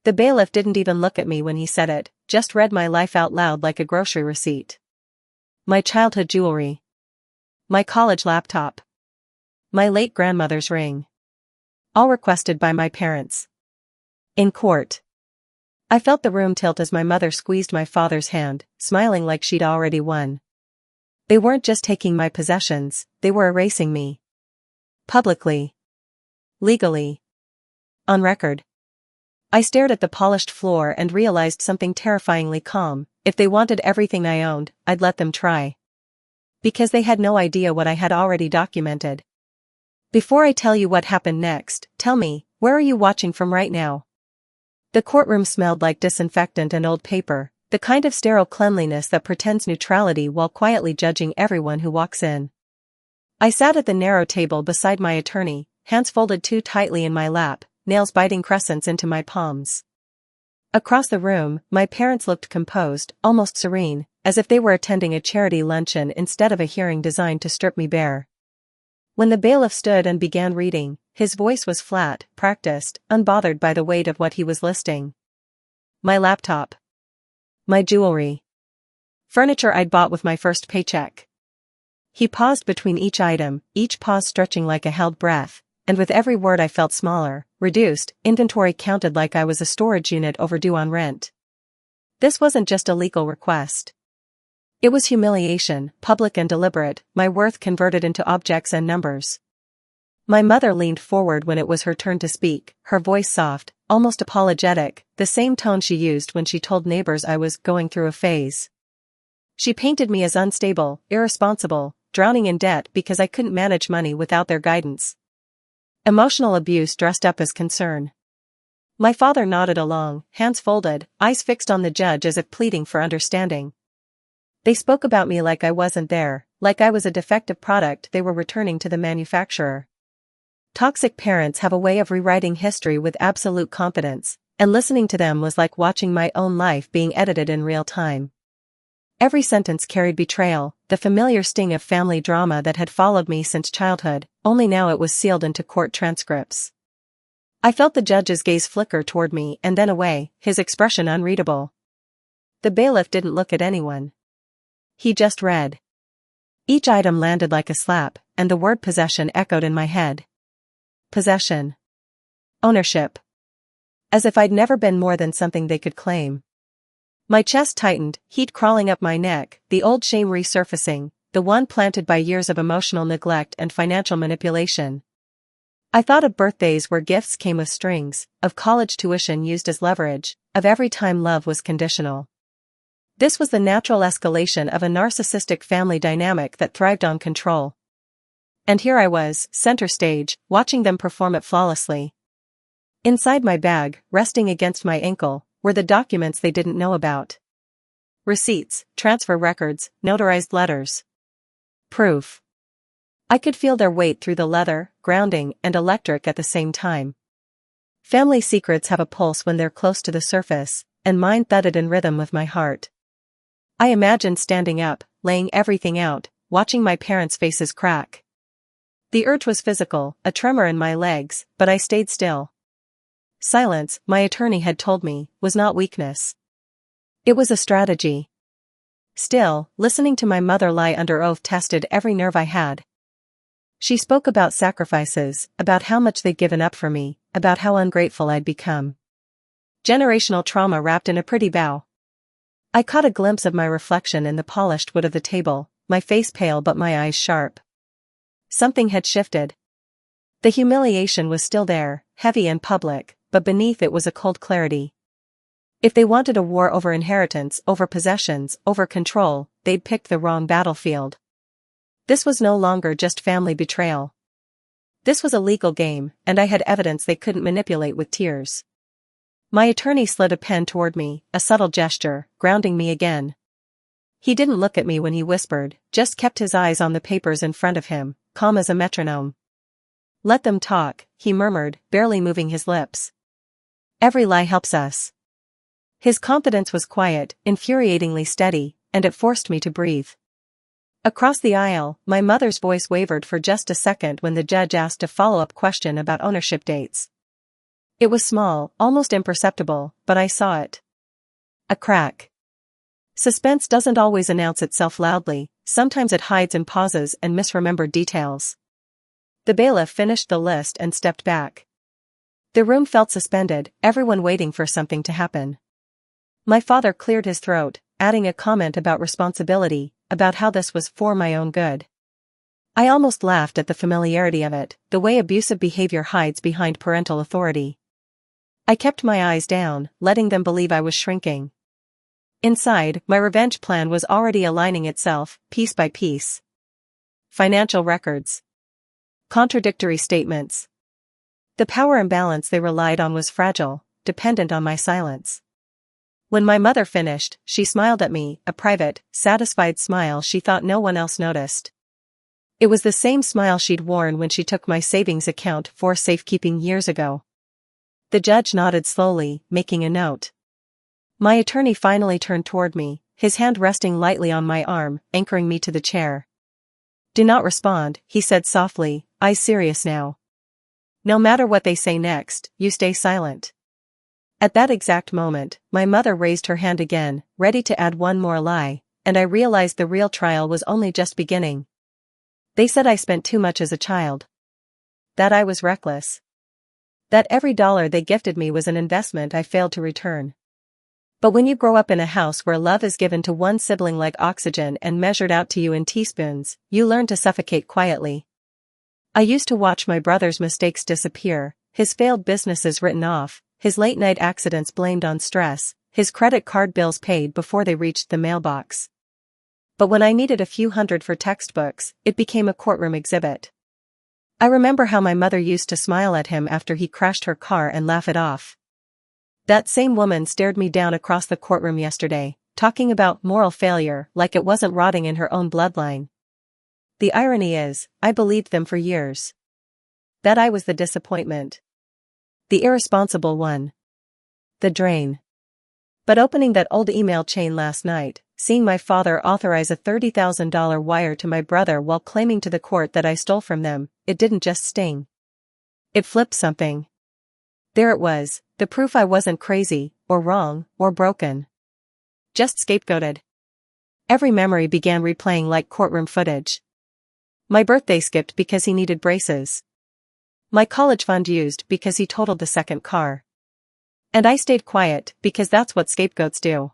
The bailiff didn't even look at me when he said it, just read my life out loud like a grocery receipt. My childhood jewelry. My college laptop. My late grandmother's ring. All requested by my parents. In court. I felt the room tilt as my mother squeezed my father's hand, smiling like she'd already won. They weren't just taking my possessions, they were erasing me. Publicly. Legally. On record. I stared at the polished floor and realized something terrifyingly calm. If they wanted everything I owned, I'd let them try. Because they had no idea what I had already documented. Before I tell you what happened next, tell me, where are you watching from right now? The courtroom smelled like disinfectant and old paper, the kind of sterile cleanliness that pretends neutrality while quietly judging everyone who walks in. I sat at the narrow table beside my attorney, hands folded too tightly in my lap, nails biting crescents into my palms. Across the room, my parents looked composed, almost serene, as if they were attending a charity luncheon instead of a hearing designed to strip me bare. When the bailiff stood and began reading, his voice was flat, practiced, unbothered by the weight of what he was listing. My laptop. My jewelry. Furniture I'd bought with my first paycheck. He paused between each item, each pause stretching like a held breath, and with every word I felt smaller, reduced, inventory counted like I was a storage unit overdue on rent. This wasn't just a legal request. It was humiliation, public and deliberate, my worth converted into objects and numbers. My mother leaned forward when it was her turn to speak, her voice soft, almost apologetic, the same tone she used when she told neighbors I was going through a phase. She painted me as unstable, irresponsible, drowning in debt because I couldn't manage money without their guidance. Emotional abuse dressed up as concern. My father nodded along, hands folded, eyes fixed on the judge as if pleading for understanding. They spoke about me like I wasn't there, like I was a defective product they were returning to the manufacturer. Toxic parents have a way of rewriting history with absolute confidence, and listening to them was like watching my own life being edited in real time. Every sentence carried betrayal, the familiar sting of family drama that had followed me since childhood, only now it was sealed into court transcripts. I felt the judge's gaze flicker toward me and then away, his expression unreadable. The bailiff didn't look at anyone. He just read. Each item landed like a slap, and the word possession echoed in my head. Possession. Ownership. As if I'd never been more than something they could claim. My chest tightened, heat crawling up my neck, the old shame resurfacing, the one planted by years of emotional neglect and financial manipulation. I thought of birthdays where gifts came with strings, of college tuition used as leverage, of every time love was conditional. This was the natural escalation of a narcissistic family dynamic that thrived on control. And here I was, center stage, watching them perform it flawlessly. Inside my bag, resting against my ankle, were the documents they didn't know about. Receipts, transfer records, notarized letters. Proof. I could feel their weight through the leather, grounding, and electric at the same time. Family secrets have a pulse when they're close to the surface, and mine thudded in rhythm with my heart. I imagined standing up, laying everything out, watching my parents' faces crack. The urge was physical, a tremor in my legs, but I stayed still. Silence, my attorney had told me, was not weakness. It was a strategy. Still, listening to my mother lie under oath tested every nerve I had. She spoke about sacrifices, about how much they'd given up for me, about how ungrateful I'd become. Generational trauma wrapped in a pretty bow. I caught a glimpse of my reflection in the polished wood of the table, my face pale but my eyes sharp. Something had shifted. The humiliation was still there, heavy and public, but beneath it was a cold clarity. If they wanted a war over inheritance, over possessions, over control, they'd picked the wrong battlefield. This was no longer just family betrayal. This was a legal game, and I had evidence they couldn't manipulate with tears. My attorney slid a pen toward me, a subtle gesture, grounding me again. He didn't look at me when he whispered, just kept his eyes on the papers in front of him, calm as a metronome. Let them talk, he murmured, barely moving his lips. Every lie helps us. His confidence was quiet, infuriatingly steady, and it forced me to breathe. Across the aisle, my mother's voice wavered for just a second when the judge asked a follow-up question about ownership dates. It was small, almost imperceptible, but I saw it. A crack. Suspense doesn't always announce itself loudly, sometimes it hides in pauses and misremembered details. The bailiff finished the list and stepped back. The room felt suspended, everyone waiting for something to happen. My father cleared his throat, adding a comment about responsibility, about how this was for my own good. I almost laughed at the familiarity of it, the way abusive behavior hides behind parental authority. I kept my eyes down, letting them believe I was shrinking. Inside, my revenge plan was already aligning itself, piece by piece. Financial records. Contradictory statements. The power imbalance they relied on was fragile, dependent on my silence. When my mother finished, she smiled at me, a private, satisfied smile she thought no one else noticed. It was the same smile she'd worn when she took my savings account for safekeeping years ago. The judge nodded slowly, making a note. My attorney finally turned toward me, his hand resting lightly on my arm, anchoring me to the chair. "Do not respond," he said softly, eyes serious now. "No matter what they say next, you stay silent." At that exact moment, my mother raised her hand again, ready to add one more lie, and I realized the real trial was only just beginning. They said I spent too much as a child. That I was reckless. That every dollar they gifted me was an investment I failed to return. But when you grow up in a house where love is given to one sibling like oxygen and measured out to you in teaspoons, you learn to suffocate quietly. I used to watch my brother's mistakes disappear, his failed businesses written off, his late-night accidents blamed on stress, his credit card bills paid before they reached the mailbox. But when I needed a few hundred for textbooks, it became a courtroom exhibit. I remember how my mother used to smile at him after he crashed her car and laugh it off. That same woman stared me down across the courtroom yesterday, talking about moral failure like it wasn't rotting in her own bloodline. The irony is, I believed them for years. That I was the disappointment. The irresponsible one. The drain. But opening that old email chain last night, seeing my father authorize a $30,000 wire to my brother while claiming to the court that I stole from them, it didn't just sting. It flipped something. There it was, the proof I wasn't crazy, or wrong, or broken. Just scapegoated. Every memory began replaying like courtroom footage. My birthday skipped because he needed braces. My college fund used because he totaled the second car. And I stayed quiet because that's what scapegoats do.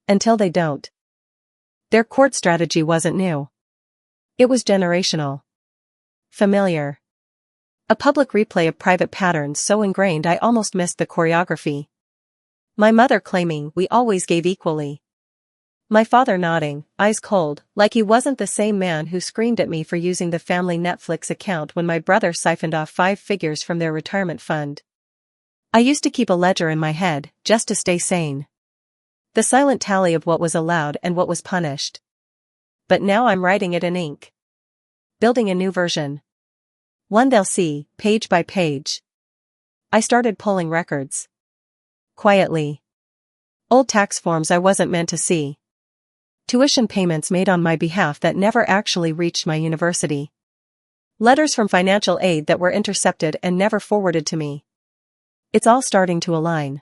Until they don't. Their court strategy wasn't new. It was generational. Familiar. A public replay of private patterns so ingrained I almost missed the choreography. My mother claiming we always gave equally. My father nodding, eyes cold, like he wasn't the same man who screamed at me for using the family Netflix account when my brother siphoned off 5 figures from their retirement fund. I used to keep a ledger in my head, just to stay sane. The silent tally of what was allowed and what was punished. But now I'm writing it in ink. Building a new version. One they'll see, page by page. I started pulling records. Quietly. Old tax forms I wasn't meant to see. Tuition payments made on my behalf that never actually reached my university. Letters from financial aid that were intercepted and never forwarded to me. It's all starting to align.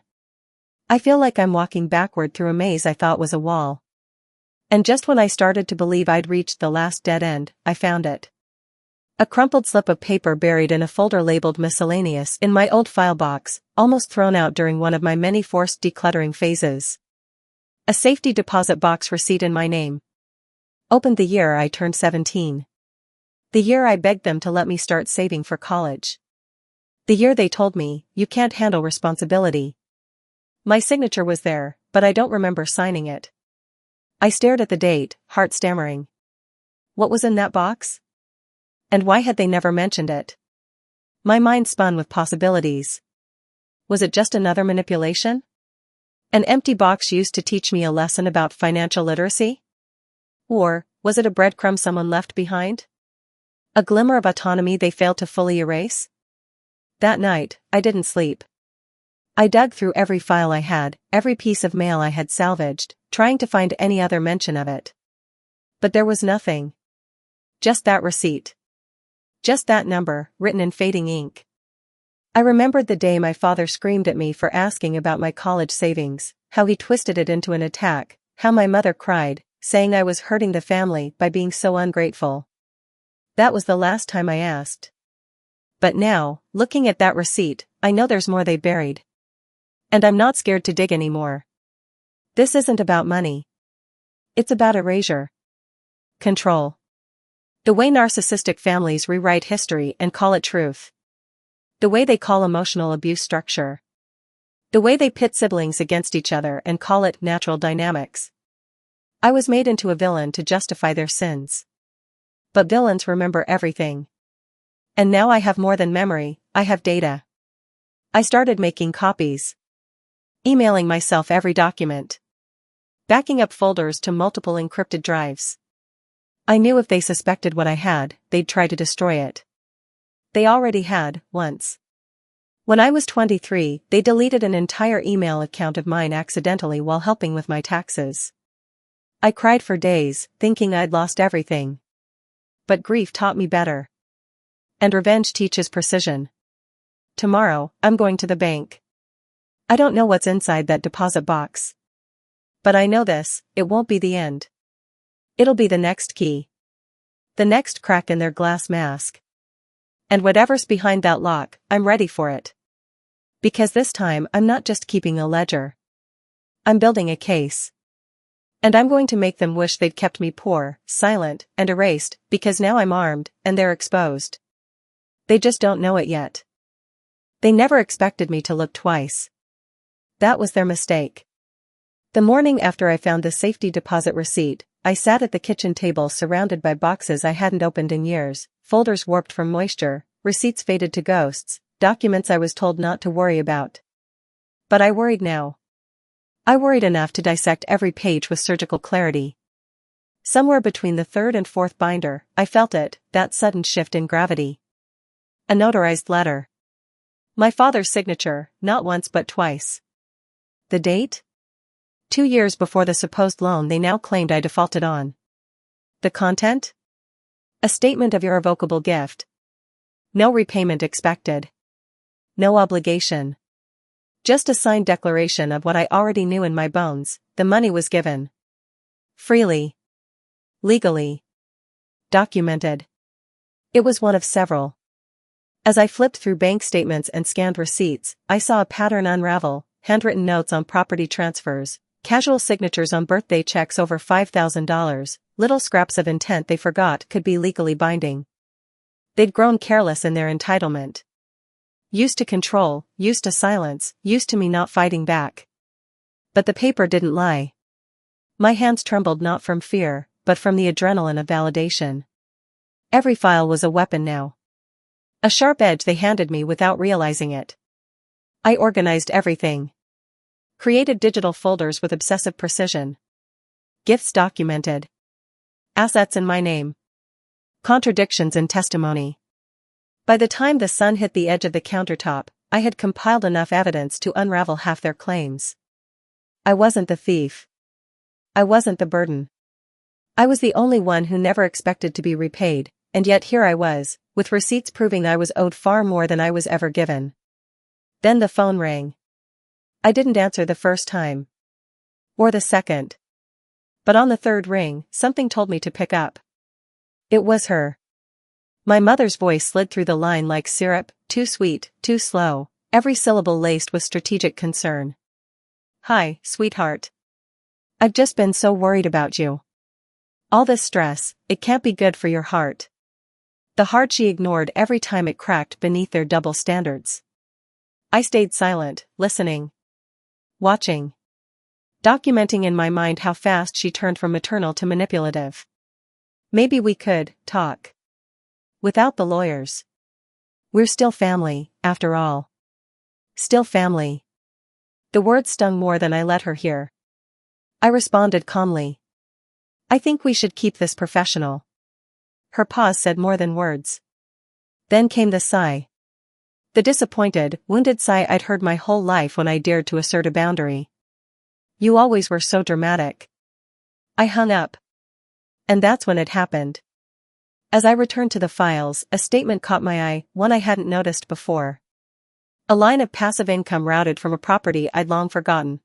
I feel like I'm walking backward through a maze I thought was a wall. And just when I started to believe I'd reached the last dead end, I found it. A crumpled slip of paper buried in a folder labeled miscellaneous in my old file box, almost thrown out during one of my many forced decluttering phases. A safety deposit box receipt in my name. Opened the year I turned 17. The year I begged them to let me start saving for college. The year they told me, you can't handle responsibility. My signature was there, but I don't remember signing it. I stared at the date, heart stammering. What was in that box? And why had they never mentioned it? My mind spun with possibilities. Was it just another manipulation? An empty box used to teach me a lesson about financial literacy? Or, was it a breadcrumb someone left behind? A glimmer of autonomy they failed to fully erase? That night, I didn't sleep. I dug through every file I had, every piece of mail I had salvaged, trying to find any other mention of it. But there was nothing. Just that receipt. Just that number, written in fading ink. I remembered the day my father screamed at me for asking about my college savings, how he twisted it into an attack, how my mother cried, saying I was hurting the family by being so ungrateful. That was the last time I asked. But now, looking at that receipt, I know there's more they buried. And I'm not scared to dig anymore. This isn't about money. It's about erasure. Control. The way narcissistic families rewrite history and call it truth. The way they call emotional abuse structure. The way they pit siblings against each other and call it natural dynamics. I was made into a villain to justify their sins. But villains remember everything. And now I have more than memory, I have data. I started making copies. Emailing myself every document. Backing up folders to multiple encrypted drives. I knew if they suspected what I had, they'd try to destroy it. They already had, once. When I was 23, they deleted an entire email account of mine accidentally while helping with my taxes. I cried for days, thinking I'd lost everything. But grief taught me better. And revenge teaches precision. Tomorrow, I'm going to the bank. I don't know what's inside that deposit box. But I know this, it won't be the end. It'll be the next key. The next crack in their glass mask. And whatever's behind that lock, I'm ready for it. Because this time I'm not just keeping a ledger. I'm building a case. And I'm going to make them wish they'd kept me poor, silent, and erased, because now I'm armed, and they're exposed. They just don't know it yet. They never expected me to look twice. That was their mistake. The morning after I found the safety deposit receipt, I sat at the kitchen table surrounded by boxes I hadn't opened in years, folders warped from moisture, receipts faded to ghosts, documents I was told not to worry about. But I worried now. I worried enough to dissect every page with surgical clarity. Somewhere between the third and fourth binder, I felt it, that sudden shift in gravity. A notarized letter. My father's signature, not once but twice. The date? 2 years before the supposed loan they now claimed I defaulted on. The content? A statement of irrevocable gift. No repayment expected. No obligation. Just a signed declaration of what I already knew in my bones, the money was given. Freely. Legally. Documented. It was one of several. As I flipped through bank statements and scanned receipts, I saw a pattern unravel, handwritten notes on property transfers, casual signatures on birthday checks over $5,000, little scraps of intent they forgot could be legally binding. They'd grown careless in their entitlement. Used to control, used to silence, used to me not fighting back. But the paper didn't lie. My hands trembled not from fear, but from the adrenaline of validation. Every file was a weapon now. A sharp edge they handed me without realizing it. I organized everything. Created digital folders with obsessive precision. Gifts documented. Assets in my name. Contradictions in testimony. By the time the sun hit the edge of the countertop, I had compiled enough evidence to unravel half their claims. I wasn't the thief. I wasn't the burden. I was the only one who never expected to be repaid, and yet here I was, with receipts proving I was owed far more than I was ever given. Then the phone rang. I didn't answer the first time. Or the second. But on the third ring, something told me to pick up. It was her. My mother's voice slid through the line like syrup, too sweet, too slow, every syllable laced with strategic concern. Hi, sweetheart. I've just been so worried about you. All this stress, it can't be good for your heart. The heart she ignored every time it cracked beneath their double standards. I stayed silent, listening. Watching. Documenting in my mind how fast she turned from maternal to manipulative. Maybe we could talk. Without the lawyers. We're still family, after all. Still family. The words stung more than I let her hear. I responded calmly. I think we should keep this professional. Her pause said more than words. Then came the sigh. The disappointed, wounded sigh I'd heard my whole life when I dared to assert a boundary. You always were so dramatic. I hung up. And that's when it happened. As I returned to the files, a statement caught my eye, one I hadn't noticed before. A line of passive income routed from a property I'd long forgotten.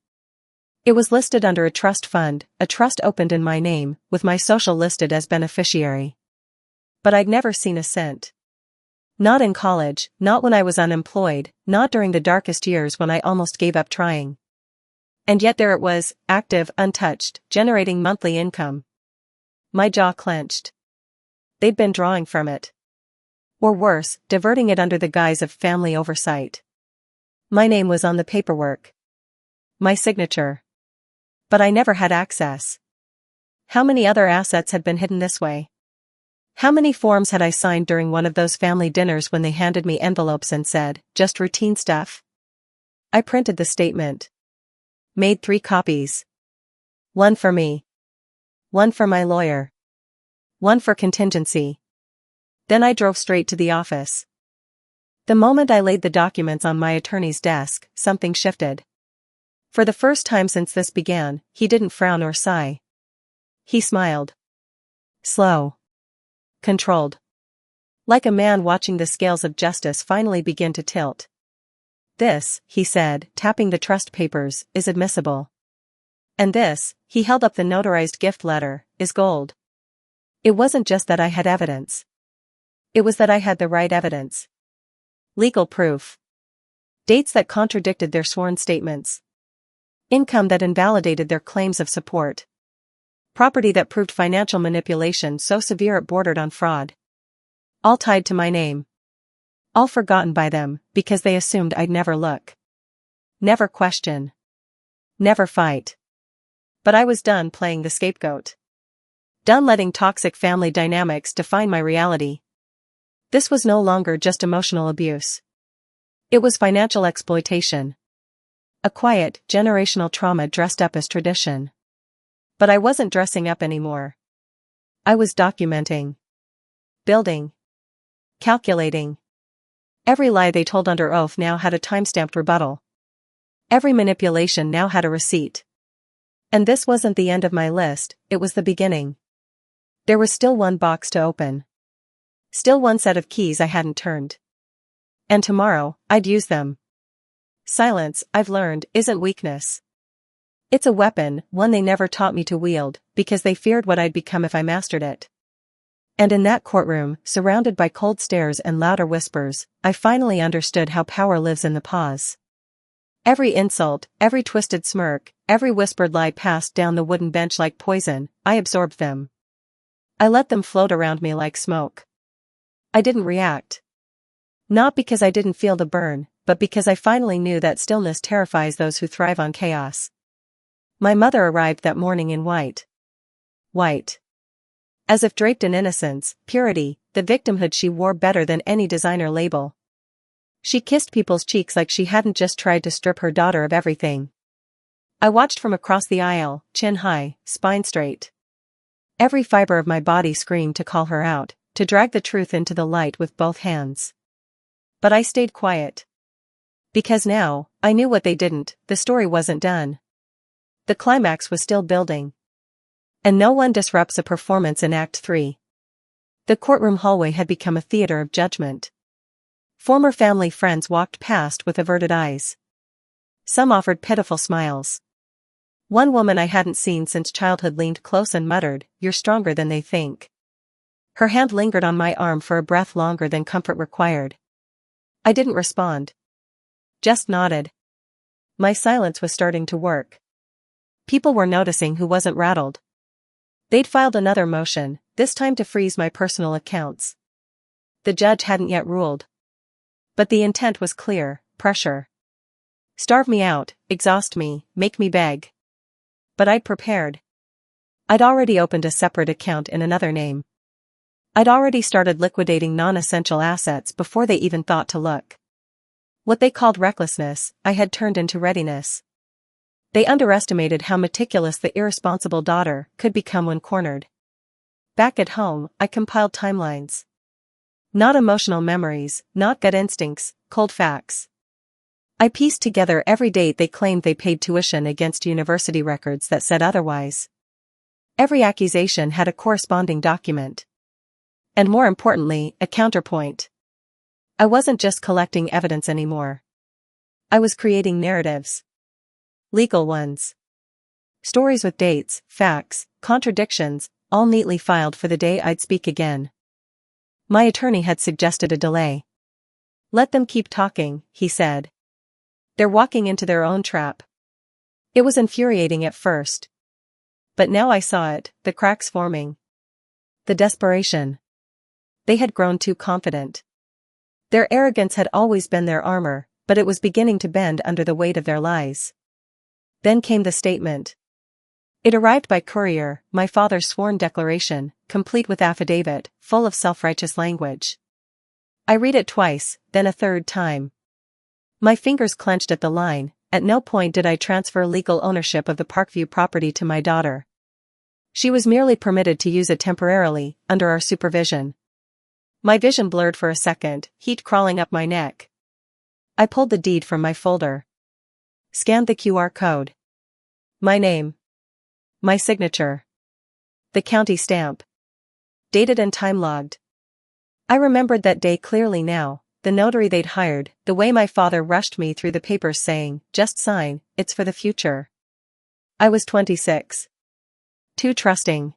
It was listed under a trust fund, a trust opened in my name, with my social listed as beneficiary. But I'd never seen a cent. Not in college, not when I was unemployed, not during the darkest years when I almost gave up trying. And yet there it was, active, untouched, generating monthly income. My jaw clenched. They'd been drawing from it. Or worse, diverting it under the guise of family oversight. My name was on the paperwork. My signature. But I never had access. How many other assets had been hidden this way? How many forms had I signed during one of those family dinners when they handed me envelopes and said, just routine stuff? I printed the statement. Made 3 copies. One for me. One for my lawyer. One for contingency. Then I drove straight to the office. The moment I laid the documents on my attorney's desk, something shifted. For the first time since this began, he didn't frown or sigh. He smiled. Slow. Controlled. Like a man watching the scales of justice finally begin to tilt. This, he said, tapping the trust papers, is admissible. And this, he held up the notarized gift letter, is gold. It wasn't just that I had evidence. It was that I had the right evidence. Legal proof. Dates that contradicted their sworn statements. Income that invalidated their claims of support. Property that proved financial manipulation so severe it bordered on fraud. All tied to my name. All forgotten by them, because they assumed I'd never look. Never question. Never fight. But I was done playing the scapegoat. Done letting toxic family dynamics define my reality. This was no longer just emotional abuse. It was financial exploitation. A quiet, generational trauma dressed up as tradition. But I wasn't dressing up anymore. I was documenting. Building. Calculating. Every lie they told under oath now had a time-stamped rebuttal. Every manipulation now had a receipt. And this wasn't the end of my list, it was the beginning. There was still one box to open. Still one set of keys I hadn't turned. And tomorrow, I'd use them. Silence, I've learned, isn't weakness. It's a weapon, one they never taught me to wield, because they feared what I'd become if I mastered it. And in that courtroom, surrounded by cold stares and louder whispers, I finally understood how power lives in the pause. Every insult, every twisted smirk, every whispered lie passed down the wooden bench like poison, I absorbed them. I let them float around me like smoke. I didn't react. Not because I didn't feel the burn, but because I finally knew that stillness terrifies those who thrive on chaos. My mother arrived that morning in white. White. As if draped in innocence, purity, the victimhood she wore better than any designer label. She kissed people's cheeks like she hadn't just tried to strip her daughter of everything. I watched from across the aisle, chin high, spine straight. Every fiber of my body screamed to call her out, to drag the truth into the light with both hands. But I stayed quiet. Because now, I knew what they didn't, the story wasn't done. The climax was still building. And no one disrupts a performance in Act 3. The courtroom hallway had become a theater of judgment. Former family friends walked past with averted eyes. Some offered pitiful smiles. One woman I hadn't seen since childhood leaned close and muttered, "You're stronger than they think." Her hand lingered on my arm for a breath longer than comfort required. I didn't respond. Just nodded. My silence was starting to work. People were noticing who wasn't rattled. They'd filed another motion, this time to freeze my personal accounts. The judge hadn't yet ruled. But the intent was clear, pressure. Starve me out, exhaust me, make me beg. But I'd prepared. I'd already opened a separate account in another name. I'd already started liquidating non-essential assets before they even thought to look. What they called recklessness, I had turned into readiness. They underestimated how meticulous the irresponsible daughter could become when cornered. Back at home, I compiled timelines. Not emotional memories, not gut instincts, cold facts. I pieced together every date they claimed they paid tuition against university records that said otherwise. Every accusation had a corresponding document. And more importantly, a counterpoint. I wasn't just collecting evidence anymore. I was creating narratives. Legal ones. Stories with dates, facts, contradictions, all neatly filed for the day I'd speak again. My attorney had suggested a delay. Let them keep talking, he said. They're walking into their own trap. It was infuriating at first. But now I saw it, the cracks forming. The desperation. They had grown too confident. Their arrogance had always been their armor, but it was beginning to bend under the weight of their lies. Then came the statement. It arrived by courier, my father's sworn declaration, complete with affidavit, full of self-righteous language. I read it twice, then a third time. My fingers clenched at the line. At no point did I transfer legal ownership of the Parkview property to my daughter. She was merely permitted to use it temporarily, under our supervision. My vision blurred for a second, heat crawling up my neck. I pulled the deed from my folder. Scanned the QR code. My name. My signature. The county stamp. Dated and time-logged. I remembered that day clearly now, the notary they'd hired, the way my father rushed me through the papers saying, just sign, it's for the future. I was 26. Too trusting.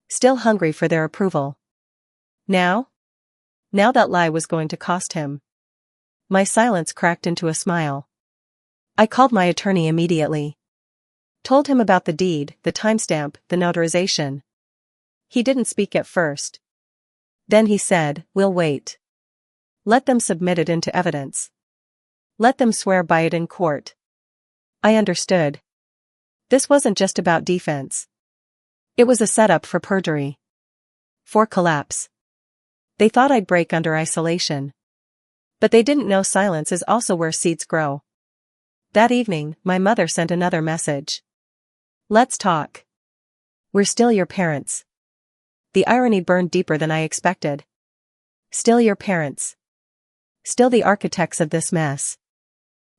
Still hungry for their approval. Now? Now that lie was going to cost him. My silence cracked into a smile. I called my attorney immediately. Told him about the deed, the timestamp, the notarization. He didn't speak at first. Then he said, we'll wait. Let them submit it into evidence. Let them swear by it in court. I understood. This wasn't just about defense. It was a setup for perjury. For collapse. They thought I'd break under isolation. But they didn't know silence is also where seeds grow. That evening, my mother sent another message. Let's talk. We're still your parents. The irony burned deeper than I expected. Still your parents. Still the architects of this mess.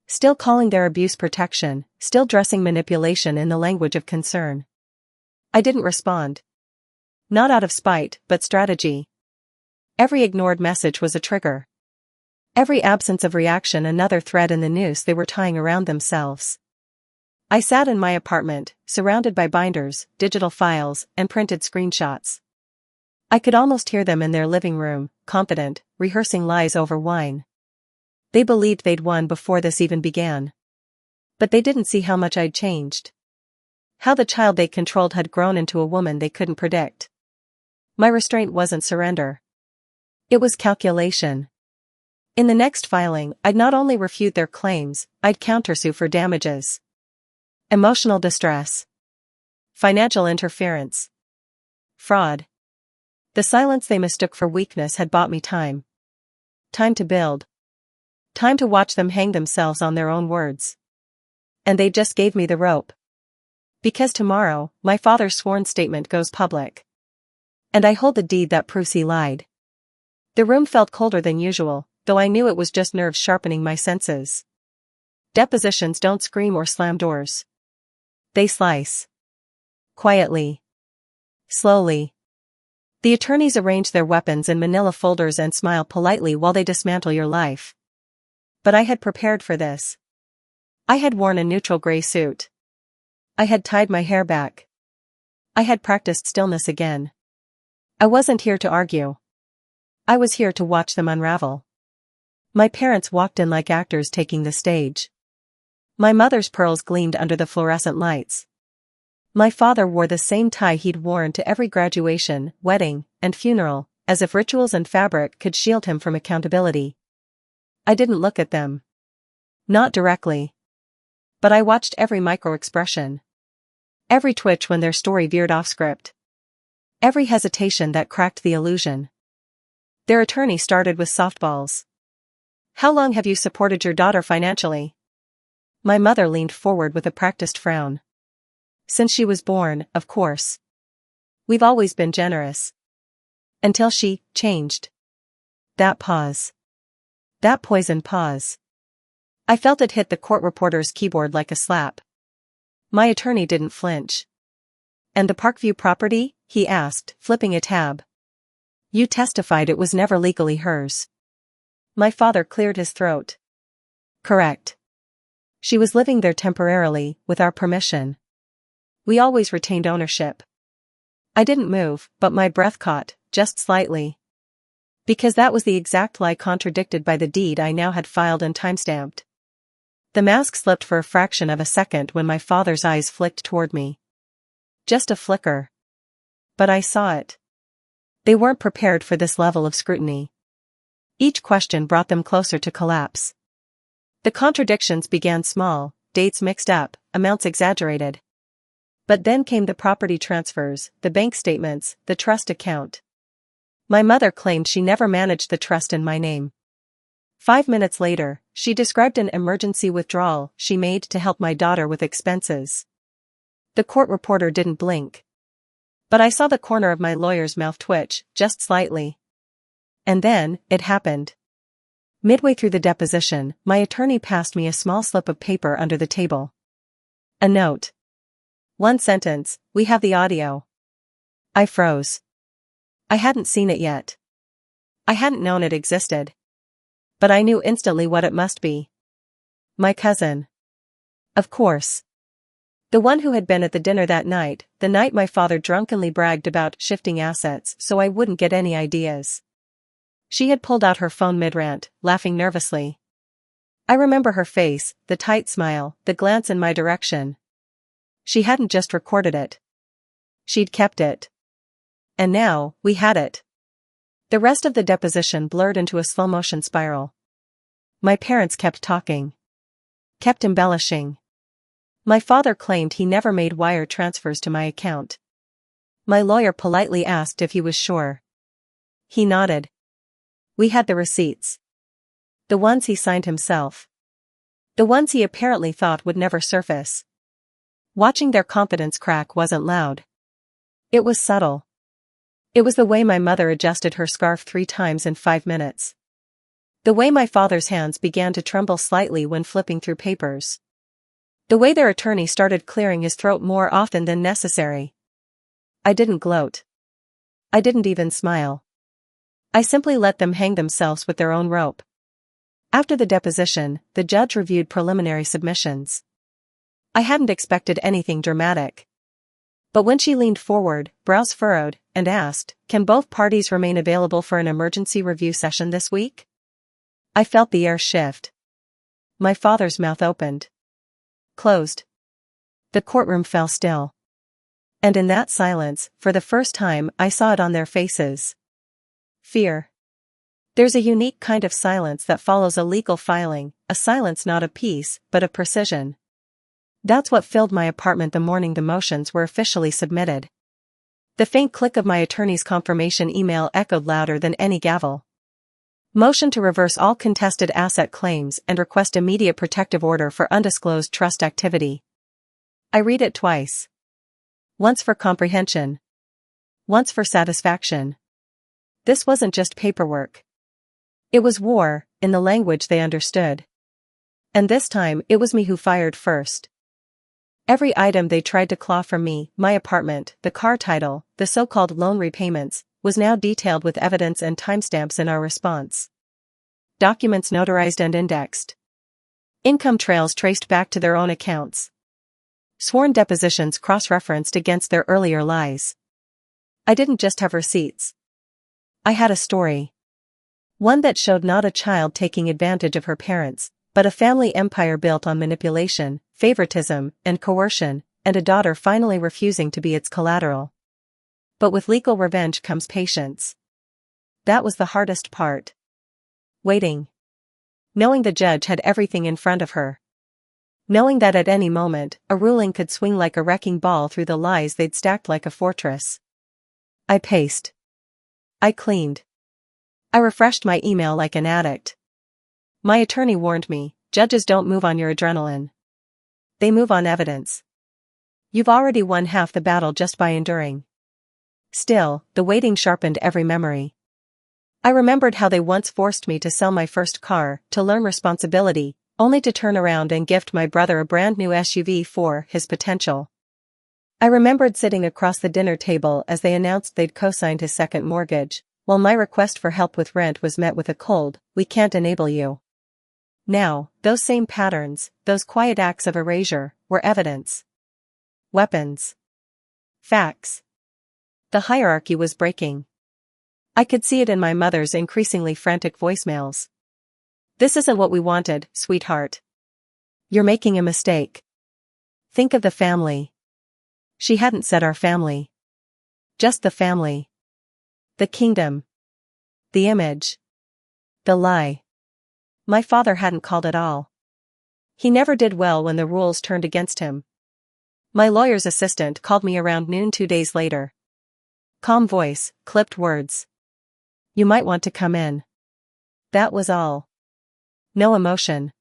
Still calling their abuse protection, still dressing manipulation in the language of concern. I didn't respond. Not out of spite, but strategy. Every ignored message was a trigger. Every absence of reaction another thread in the noose they were tying around themselves. I sat in my apartment, surrounded by binders, digital files, and printed screenshots. I could almost hear them in their living room, confident, rehearsing lies over wine. They believed they'd won before this even began. But they didn't see how much I'd changed. How the child they controlled had grown into a woman they couldn't predict. My restraint wasn't surrender. It was calculation. In the next filing, I'd not only refute their claims, I'd countersue for damages. Emotional distress. Financial interference. Fraud. The silence they mistook for weakness had bought me time. Time to build. Time to watch them hang themselves on their own words. And they just gave me the rope. Because tomorrow, my father's sworn statement goes public. And I hold the deed that proves he lied. The room felt colder than usual, though I knew it was just nerves sharpening my senses. Depositions don't scream or slam doors. They slice. Quietly. Slowly. The attorneys arrange their weapons in manila folders and smile politely while they dismantle your life. But I had prepared for this. I had worn a neutral gray suit. I had tied my hair back. I had practiced stillness again. I wasn't here to argue. I was here to watch them unravel. My parents walked in like actors taking the stage. My mother's pearls gleamed under the fluorescent lights. My father wore the same tie he'd worn to every graduation, wedding, and funeral, as if rituals and fabric could shield him from accountability. I didn't look at them. Not directly. But I watched every micro-expression. Every twitch when their story veered off script. Every hesitation that cracked the illusion. Their attorney started with softballs. How long have you supported your daughter financially? My mother leaned forward with a practiced frown. Since she was born, of course. We've always been generous. Until she changed. That pause. That poisoned pause. I felt it hit the court reporter's keyboard like a slap. My attorney didn't flinch. And the Parkview property? He asked, flipping a tab. You testified it was never legally hers. My father cleared his throat. Correct. She was living there temporarily, with our permission. We always retained ownership. I didn't move, but my breath caught, just slightly. Because that was the exact lie contradicted by the deed I now had filed and timestamped. The mask slipped for a fraction of a second when my father's eyes flicked toward me. Just a flicker. But I saw it. They weren't prepared for this level of scrutiny. Each question brought them closer to collapse. The contradictions began small, dates mixed up, amounts exaggerated. But then came the property transfers, the bank statements, the trust account. My mother claimed she never managed the trust in my name. 5 minutes later, she described an emergency withdrawal she made to help my daughter with expenses. The court reporter didn't blink. But I saw the corner of my lawyer's mouth twitch, just slightly. And then, it happened. Midway through the deposition, my attorney passed me a small slip of paper under the table. A note. One sentence, "We have the audio." I froze. I hadn't seen it yet. I hadn't known it existed. But I knew instantly what it must be. My cousin. Of course. The one who had been at the dinner that night, the night my father drunkenly bragged about shifting assets so I wouldn't get any ideas. She had pulled out her phone mid-rant, laughing nervously. I remember her face, the tight smile, the glance in my direction. She hadn't just recorded it. She'd kept it. And now, we had it. The rest of the deposition blurred into a slow-motion spiral. My parents kept talking. Kept embellishing. My father claimed he never made wire transfers to my account. My lawyer politely asked if he was sure. He nodded. We had the receipts. The ones he signed himself. The ones he apparently thought would never surface. Watching their confidence crack wasn't loud. It was subtle. It was the way my mother adjusted her scarf 3 times in 5 minutes. The way my father's hands began to tremble slightly when flipping through papers. The way their attorney started clearing his throat more often than necessary. I didn't gloat. I didn't even smile. I simply let them hang themselves with their own rope. After the deposition, the judge reviewed preliminary submissions. I hadn't expected anything dramatic. But when she leaned forward, brows furrowed, and asked, "Can both parties remain available for an emergency review session this week?" I felt the air shift. My father's mouth opened. Closed. The courtroom fell still. And in that silence, for the first time, I saw it on their faces. Fear. There's a unique kind of silence that follows a legal filing, a silence not of peace, but of precision. That's what filled my apartment the morning the motions were officially submitted. The faint click of my attorney's confirmation email echoed louder than any gavel. Motion to reverse all contested asset claims and request immediate protective order for undisclosed trust activity. I read it twice. Once for comprehension. Once for satisfaction. This wasn't just paperwork. It was war, in the language they understood. And this time, it was me who fired first. Every item they tried to claw from me, my apartment, the car title, the so-called loan repayments, was now detailed with evidence and timestamps in our response. Documents notarized and indexed. Income trails traced back to their own accounts. Sworn depositions cross-referenced against their earlier lies. I didn't just have receipts. I had a story. One that showed not a child taking advantage of her parents, but a family empire built on manipulation, favoritism, and coercion, and a daughter finally refusing to be its collateral. But with legal revenge comes patience. That was the hardest part. Waiting. Knowing the judge had everything in front of her. Knowing that at any moment, a ruling could swing like a wrecking ball through the lies they'd stacked like a fortress. I paced. I cleaned. I refreshed my email like an addict. My attorney warned me, judges don't move on your adrenaline. They move on evidence. You've already won half the battle just by enduring. Still, the waiting sharpened every memory. I remembered how they once forced me to sell my first car, to learn responsibility, only to turn around and gift my brother a brand new SUV for his potential. I remembered sitting across the dinner table as they announced they'd co-signed his second mortgage, while my request for help with rent was met with a cold, "We can't enable you." Now, those same patterns, those quiet acts of erasure, were evidence. Weapons. Facts. The hierarchy was breaking. I could see it in my mother's increasingly frantic voicemails. "This isn't what we wanted, sweetheart. You're making a mistake. Think of the family." She hadn't said our family. Just the family. The kingdom. The image. The lie. My father hadn't called at all. He never did well when the rules turned against him. My lawyer's assistant called me around noon 2 days later. Calm voice, clipped words. "You might want to come in." That was all. No emotion.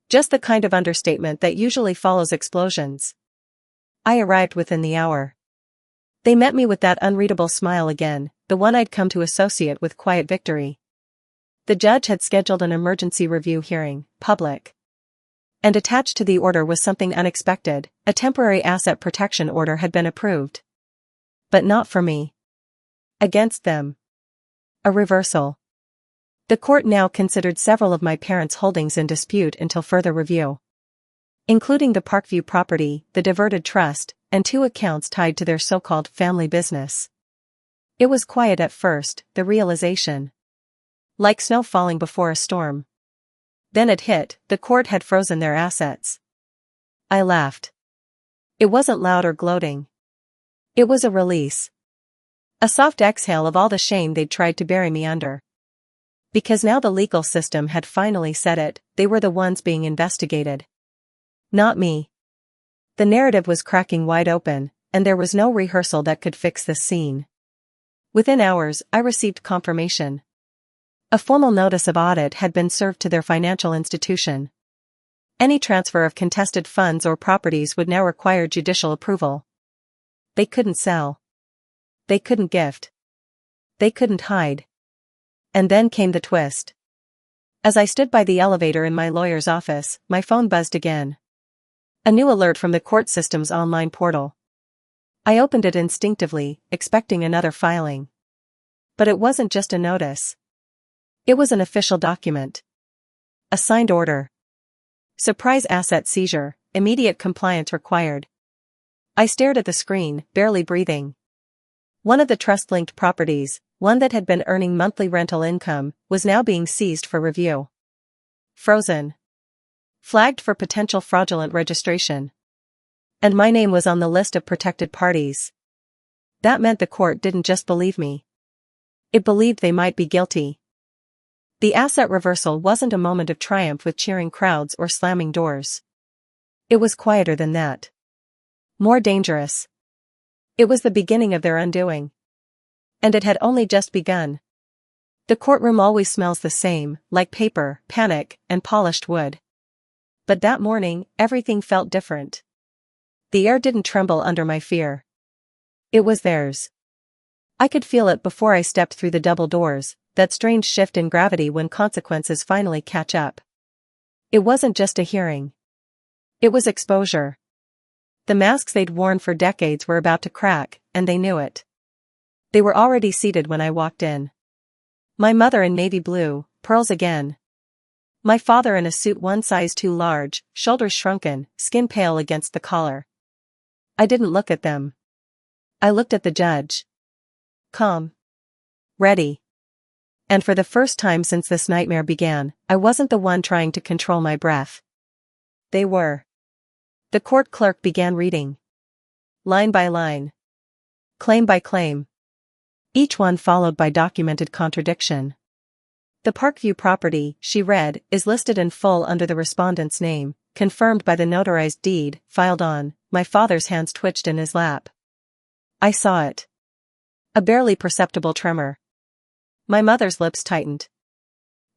Just the kind of understatement that usually follows explosions. I arrived within the hour. They met me with that unreadable smile again, the one I'd come to associate with quiet victory. The judge had scheduled an emergency review hearing, public. And attached to the order was something unexpected: a temporary asset protection order had been approved. But not for me. Against them. A reversal. The court now considered several of my parents' holdings in dispute until further review. Including the Parkview property, the diverted trust, and 2 accounts tied to their so-called family business. It was quiet at first, the realization. Like snow falling before a storm. Then it hit: the court had frozen their assets. I laughed. It wasn't loud or gloating. It was a release. A soft exhale of all the shame they'd tried to bury me under. Because now the legal system had finally said it, they were the ones being investigated. Not me. The narrative was cracking wide open, and there was no rehearsal that could fix this scene. Within hours, I received confirmation. A formal notice of audit had been served to their financial institution. Any transfer of contested funds or properties would now require judicial approval. They couldn't sell. They couldn't gift. They couldn't hide. And then came the twist. As I stood by the elevator in my lawyer's office, my phone buzzed again. A new alert from the court system's online portal. I opened it instinctively, expecting another filing. But it wasn't just a notice. It was an official document. A signed order. Surprise asset seizure, immediate compliance required. I stared at the screen, barely breathing. One of the trust-linked properties, one that had been earning monthly rental income, was now being seized for review. Frozen. Flagged for potential fraudulent registration. And my name was on the list of protected parties. That meant the court didn't just believe me. It believed they might be guilty. The asset reversal wasn't a moment of triumph with cheering crowds or slamming doors. It was quieter than that. More dangerous. It was the beginning of their undoing. And it had only just begun. The courtroom always smells the same, like paper, panic, and polished wood. But that morning, everything felt different. The air didn't tremble under my fear. It was theirs. I could feel it before I stepped through the double doors, that strange shift in gravity when consequences finally catch up. It wasn't just a hearing. It was exposure. The masks they'd worn for decades were about to crack, and they knew it. They were already seated when I walked in. My mother in navy blue, pearls again. My father in a suit one size too large, shoulders shrunken, skin pale against the collar. I didn't look at them. I looked at the judge. Calm. Ready. And for the first time since this nightmare began, I wasn't the one trying to control my breath. They were. The court clerk began reading. Line by line. Claim by claim. Each one followed by documented contradiction. The Parkview property, she read, is listed in full under the respondent's name, confirmed by the notarized deed, filed on. My father's hands twitched in his lap. I saw it. A barely perceptible tremor. My mother's lips tightened.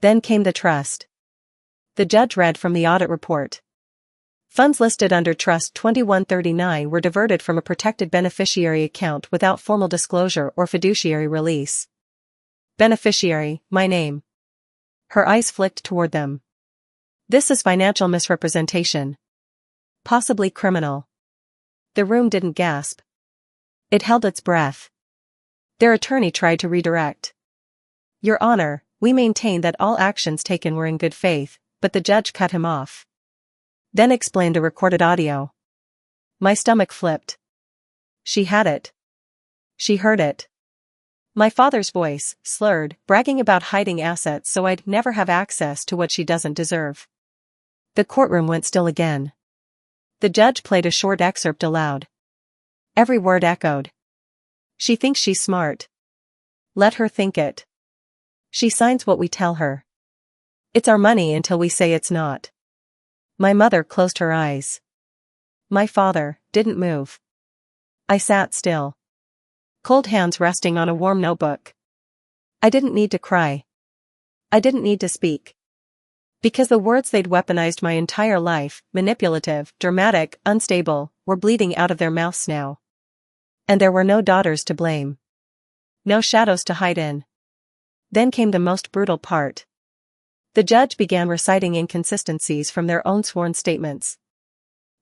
Then came the trust. The judge read from the audit report. Funds listed under Trust 2139 were diverted from a protected beneficiary account without formal disclosure or fiduciary release. Beneficiary, my name. Her eyes flicked toward them. This is financial misrepresentation. Possibly criminal. The room didn't gasp. It held its breath. Their attorney tried to redirect. Your Honor, we maintain that all actions taken were in good faith, but the judge cut him off. Then explained a recorded audio. My stomach flipped. She had it. She heard it. My father's voice, slurred, bragging about hiding assets so I'd never have access to what she doesn't deserve. The courtroom went still again. The judge played a short excerpt aloud. Every word echoed. She thinks she's smart. Let her think it. She signs what we tell her. It's our money until we say it's not. My mother closed her eyes. My father didn't move. I sat still. Cold hands resting on a warm notebook. I didn't need to cry. I didn't need to speak. Because the words they'd weaponized my entire life, manipulative, dramatic, unstable, were bleeding out of their mouths now. And there were no daughters to blame. No shadows to hide in. Then came the most brutal part. The judge began reciting inconsistencies from their own sworn statements.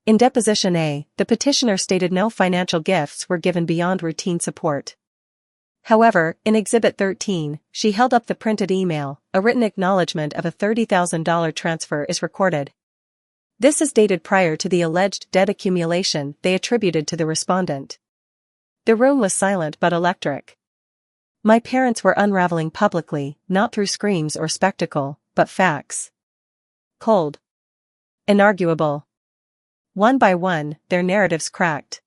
In Deposition A, the petitioner stated no financial gifts were given beyond routine support. However, in Exhibit 13, she held up the printed email. A written acknowledgement of a $30,000 transfer is recorded. This is dated prior to the alleged debt accumulation they attributed to the respondent. The room was silent but electric. My parents were unraveling publicly, not through screams or spectacle, but facts. Cold. Inarguable. One by one, their narratives cracked.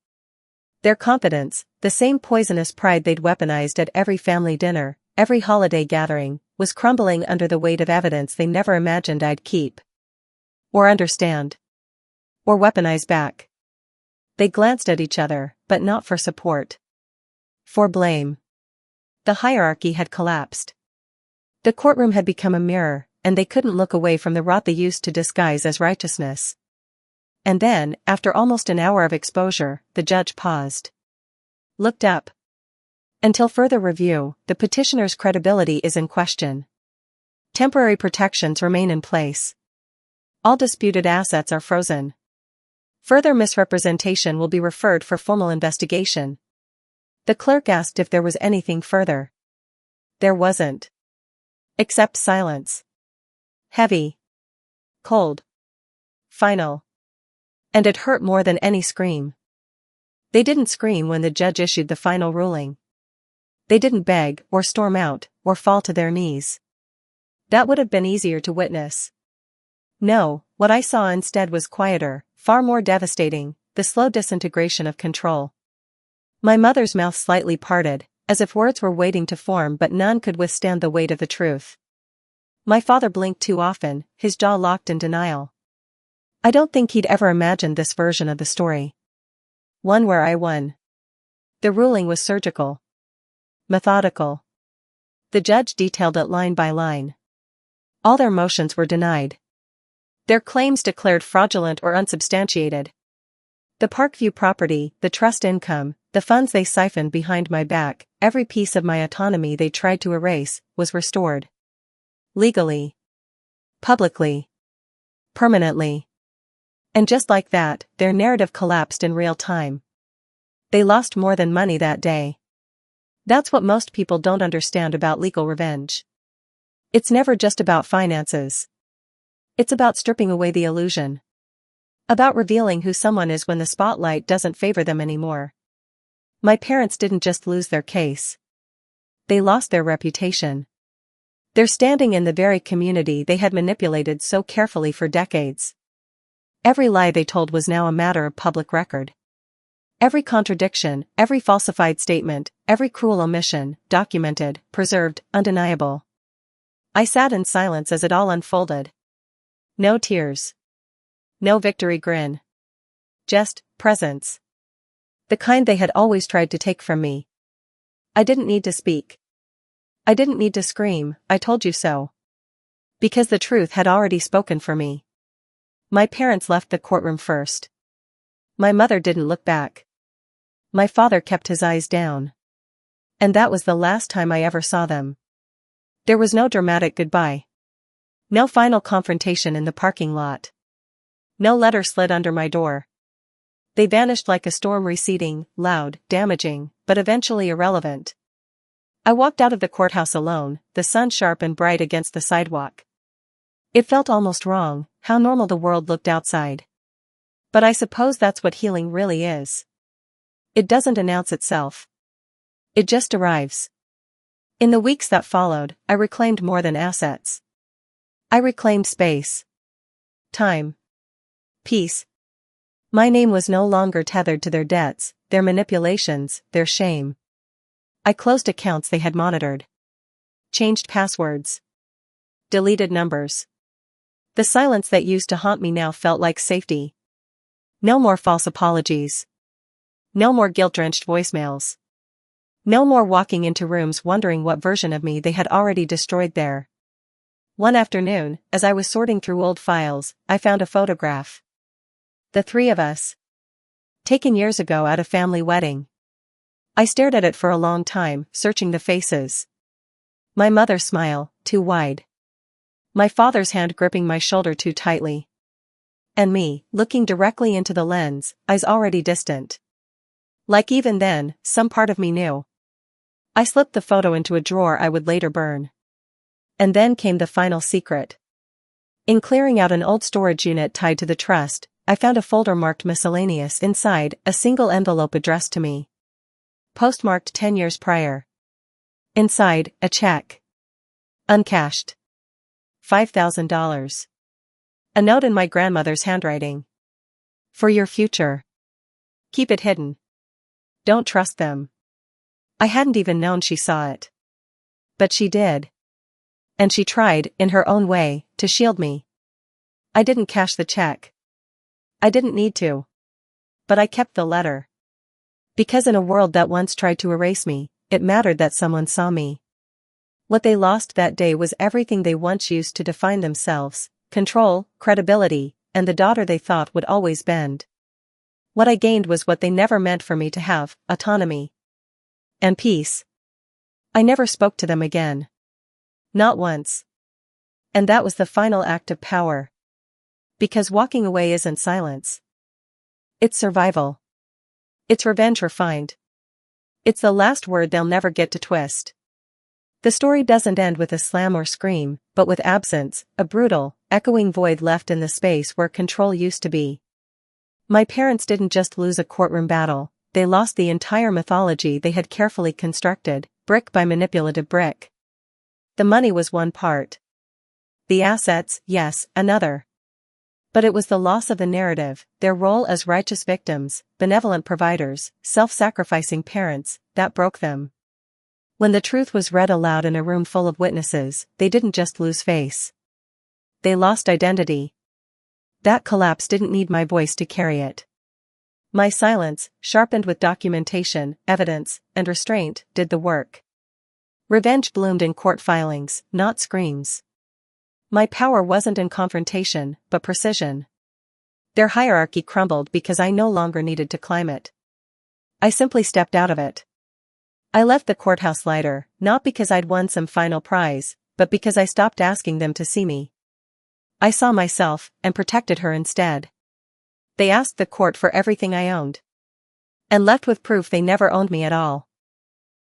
Their confidence, the same poisonous pride they'd weaponized at every family dinner, every holiday gathering, was crumbling under the weight of evidence they never imagined I'd keep. Or understand. Or weaponize back. They glanced at each other, but not for support. For blame. The hierarchy had collapsed. The courtroom had become a mirror, and they couldn't look away from the rot they used to disguise as righteousness. And then, after almost an hour of exposure, the judge paused. Looked up. Until further review, the petitioner's credibility is in question. Temporary protections remain in place. All disputed assets are frozen. Further misrepresentation will be referred for formal investigation. The clerk asked if there was anything further. There wasn't. Except silence. Heavy. Cold. Final. And it hurt more than any scream. They didn't scream when the judge issued the final ruling. They didn't beg, or storm out, or fall to their knees. That would have been easier to witness. No, what I saw instead was quieter, far more devastating, the slow disintegration of control. My mother's mouth slightly parted, as if words were waiting to form but none could withstand the weight of the truth. My father blinked too often, his jaw locked in denial. I don't think he'd ever imagined this version of the story. One where I won. The ruling was surgical. Methodical. The judge detailed it line by line. All their motions were denied. Their claims declared fraudulent or unsubstantiated. The Parkview property, the trust income, the funds they siphoned behind my back, every piece of my autonomy they tried to erase, was restored. Legally. Publicly. Permanently. And just like that, their narrative collapsed in real time. They lost more than money that day. That's what most people don't understand about legal revenge. It's never just about finances. It's about stripping away the illusion. About revealing who someone is when the spotlight doesn't favor them anymore. My parents didn't just lose their case. They lost their reputation. Their standing in the very community they had manipulated so carefully for decades. Every lie they told was now a matter of public record. Every contradiction, every falsified statement, every cruel omission, documented, preserved, undeniable. I sat in silence as it all unfolded. No tears. No victory grin. Just presence. The kind they had always tried to take from me. I didn't need to speak. I didn't need to scream, I told you so. Because the truth had already spoken for me. My parents left the courtroom first. My mother didn't look back. My father kept his eyes down. And that was the last time I ever saw them. There was no dramatic goodbye. No final confrontation in the parking lot. No letter slid under my door. They vanished like a storm receding, loud, damaging, but eventually irrelevant. I walked out of the courthouse alone, the sun sharp and bright against the sidewalk. It felt almost wrong, how normal the world looked outside. But I suppose that's what healing really is. It doesn't announce itself. It just arrives. In the weeks that followed, I reclaimed more than assets. I reclaimed space. Time. Peace. My name was no longer tethered to their debts, their manipulations, their shame. I closed accounts they had monitored. Changed passwords. Deleted numbers. The silence that used to haunt me now felt like safety. No more false apologies. No more guilt-drenched voicemails. No more walking into rooms wondering what version of me they had already destroyed there. One afternoon, as I was sorting through old files, I found a photograph. The three of us. Taken years ago at a family wedding. I stared at it for a long time, searching the faces. My mother's smile, too wide. My father's hand gripping my shoulder too tightly. And me, looking directly into the lens, eyes already distant. Like even then, some part of me knew. I slipped the photo into a drawer I would later burn. And then came the final secret. In clearing out an old storage unit tied to the trust, I found a folder marked miscellaneous, inside, a single envelope addressed to me. Postmarked 10 years prior. Inside, a check. Uncashed. $5,000. A note in my grandmother's handwriting. For your future. Keep it hidden. Don't trust them. I hadn't even known she saw it. But she did. And she tried, in her own way, to shield me. I didn't cash the check. I didn't need to. But I kept the letter. Because in a world that once tried to erase me, it mattered that someone saw me. What they lost that day was everything they once used to define themselves: control, credibility, and the daughter they thought would always bend. What I gained was what they never meant for me to have: autonomy. And peace. I never spoke to them again. Not once. And that was the final act of power. Because walking away isn't silence. It's survival. It's revenge refined. It's the last word they'll never get to twist. The story doesn't end with a slam or scream, but with absence, a brutal, echoing void left in the space where control used to be. My parents didn't just lose a courtroom battle, they lost the entire mythology they had carefully constructed, brick by manipulative brick. The money was one part. The assets, yes, another. But it was the loss of the narrative, their role as righteous victims, benevolent providers, self-sacrificing parents, that broke them. When the truth was read aloud in a room full of witnesses, they didn't just lose face. They lost identity. That collapse didn't need my voice to carry it. My silence, sharpened with documentation, evidence, and restraint, did the work. Revenge bloomed in court filings, not screams. My power wasn't in confrontation, but precision. Their hierarchy crumbled because I no longer needed to climb it. I simply stepped out of it. I left the courthouse lighter, not because I'd won some final prize, but because I stopped asking them to see me. I saw myself, and protected her instead. They asked the court for everything I owned. And left with proof they never owned me at all.